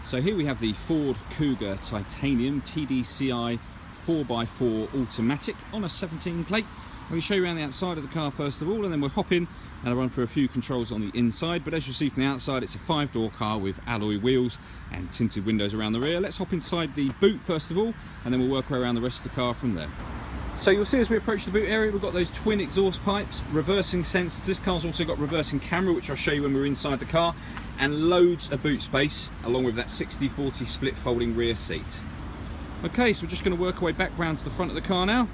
So here we have the Ford Kuga Titanium TDCi 4x4 automatic on a 17 plate. I'm going to show you around the outside of the car first of all, and then we'll hop in and I'll run through a few controls on the inside. But as you'll see from the outside, it's a 5-door car with alloy wheels and tinted windows around the rear. Let's hop inside the boot first of all, and then we'll work our way around the rest of the car from there. So you'll see as we approach the boot area, we've got those twin exhaust pipes, reversing sensors. This car's also got reversing camera, which I'll show you when we're inside the car, and loads of boot space, along with that 60/40 split folding rear seat. Okay, so we're just going to work our way back round to the front of the car now.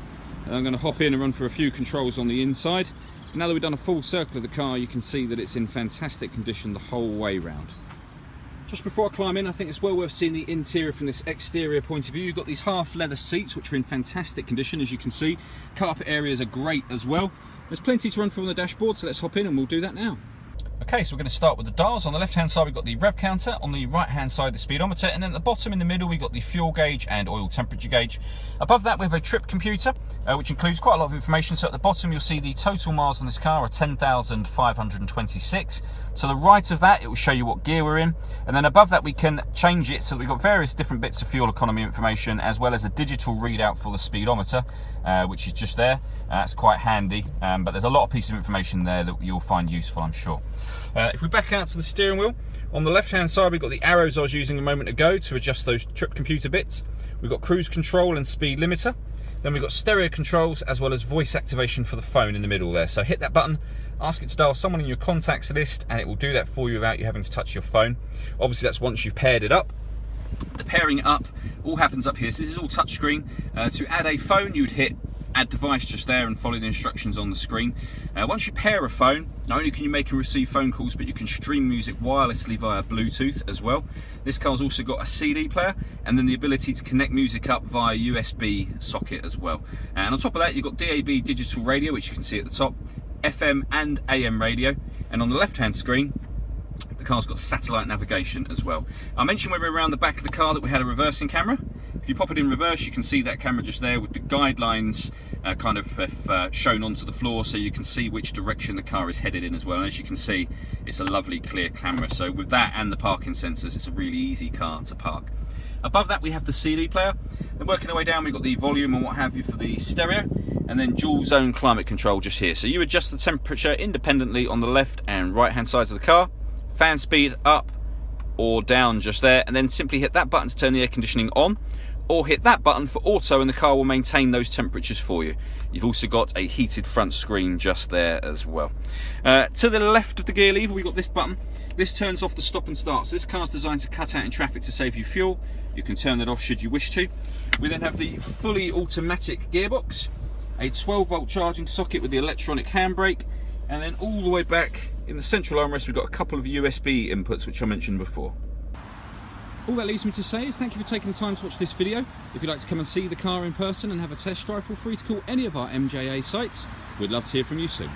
And I'm going to hop in and run for a few controls on the inside. Now that we've done a full circle of the car, you can see that it's in fantastic condition the whole way round. Just before I climb in, I think it's well worth seeing the interior from this exterior point of view. You've got these half leather seats, which are in fantastic condition, as you can see. Carpet areas are great as well. There's plenty to run through on the dashboard, so let's hop in and we'll do that now. Okay, so we're going to start with the dials. On the left hand side we've got the rev counter, on the right hand side the speedometer, and then at the bottom in the middle we've got the fuel gauge and oil temperature gauge. Above that we have a trip computer, which includes quite a lot of information. So at the bottom you'll see the total miles on this car are 10,526. To the right of that it will show you what gear we're in, and then above that we can change it so that we've got various different bits of fuel economy information, as well as a digital readout for the speedometer, which is just there. That's quite handy, but there's a lot of pieces of information there that you'll find useful, I'm sure. If we back out to the steering wheel, on the left hand side we've got the arrows I was using a moment ago to adjust those trip computer bits. We've got cruise control and speed limiter. Then we've got stereo controls as well as voice activation for the phone in the middle there. So hit that button, ask it to dial someone in your contacts list, and it will do that for you without you having to touch your phone. Obviously that's once you've paired it up. The pairing it up all happens up here. So this is all touchscreen. To add a phone you'd hit add device just there and follow the instructions on the screen. Once you pair a phone, not only can you make and receive phone calls, but you can stream music wirelessly via Bluetooth as well. This car's also got a CD player, and then the ability to connect music up via USB socket as well. And on top of that you've got DAB digital radio, which you can see at the top, FM and AM radio, and on the left hand screen the car's got satellite navigation as well. I mentioned when we were around the back of the car that we had a reversing camera. If you pop it in reverse, you can see that camera just there with the guidelines kind of shown onto the floor, so you can see which direction the car is headed in as well. And as you can see, it's a lovely clear camera. So with that and the parking sensors, it's a really easy car to park. Above that we have the CD player. Then working our way down, we've got the volume and what have you for the stereo, and then dual zone climate control just here. So you adjust the temperature independently on the left and right hand sides of the car. Fan speed up or down just there, and then simply hit that button to turn the air conditioning on, or hit that button for auto and the car will maintain those temperatures for you. You've also got a heated front screen just there as well. To the left of the gear lever we've got this button. This turns off the stop and start. So this car's designed to cut out in traffic to save you fuel. You can turn that off should you wish to. We then have the fully automatic gearbox, a 12-volt charging socket with the electronic handbrake, and then all the way back in the central armrest we've got a couple of USB inputs, which I mentioned before. All that leaves me to say is thank you for taking the time to watch this video. If you'd like to come and see the car in person and have a test drive, feel free to call any of our MJA sites. We'd love to hear from you soon.